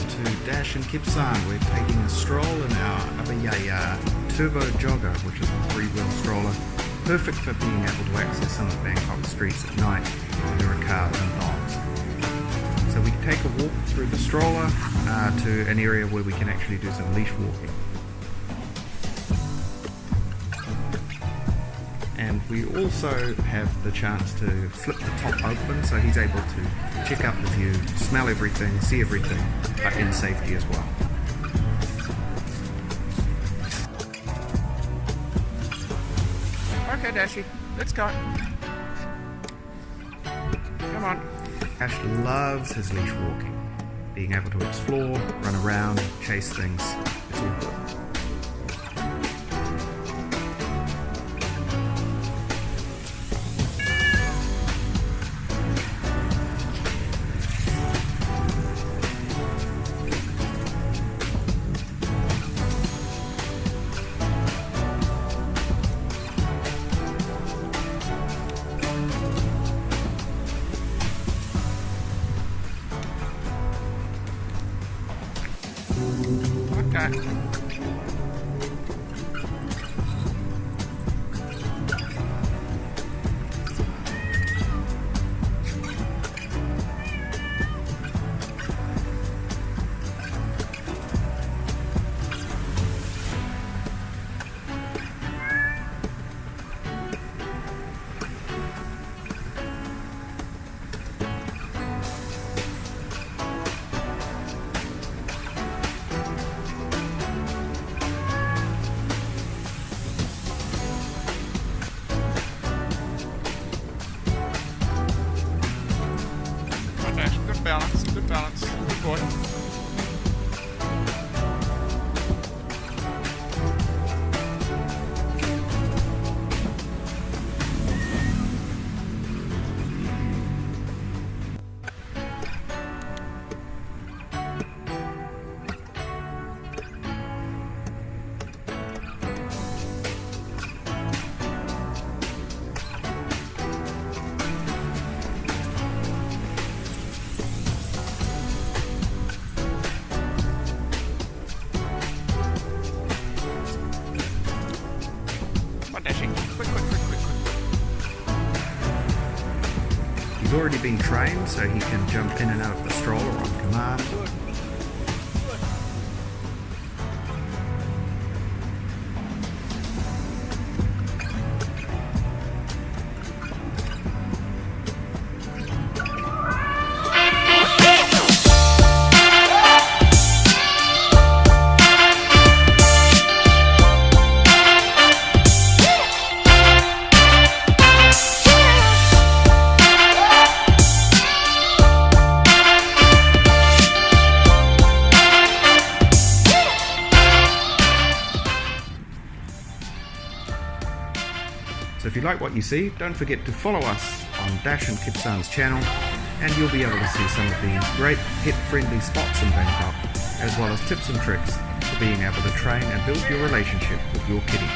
to Dash and Kipsan. We're taking a stroll in our Ibayaya turbo jogger, which is a 3-wheel stroller, perfect for being able to access some of Bangkok streets at night when there are cars and dogs. So we take a walk through the stroller to an area where we can actually do some leash walking. And we also have the chance to flip the top open so he's able to check out the view, smell everything, see everything, but in safety as well. Okay, Dashy, let's go. Come on. Dash loves his leash walking. Being able to explore, run around, chase things, it's all good. Okay. Good balance, good boy. Quick. He's already been trained, so he can jump in and out of the stroller on command. So if you like what you see, don't forget to follow us on Dash and Kipsan's channel, and you'll be able to see some of the great pet-friendly spots in Bangkok, as well as tips and tricks for being able to train and build your relationship with your kitty.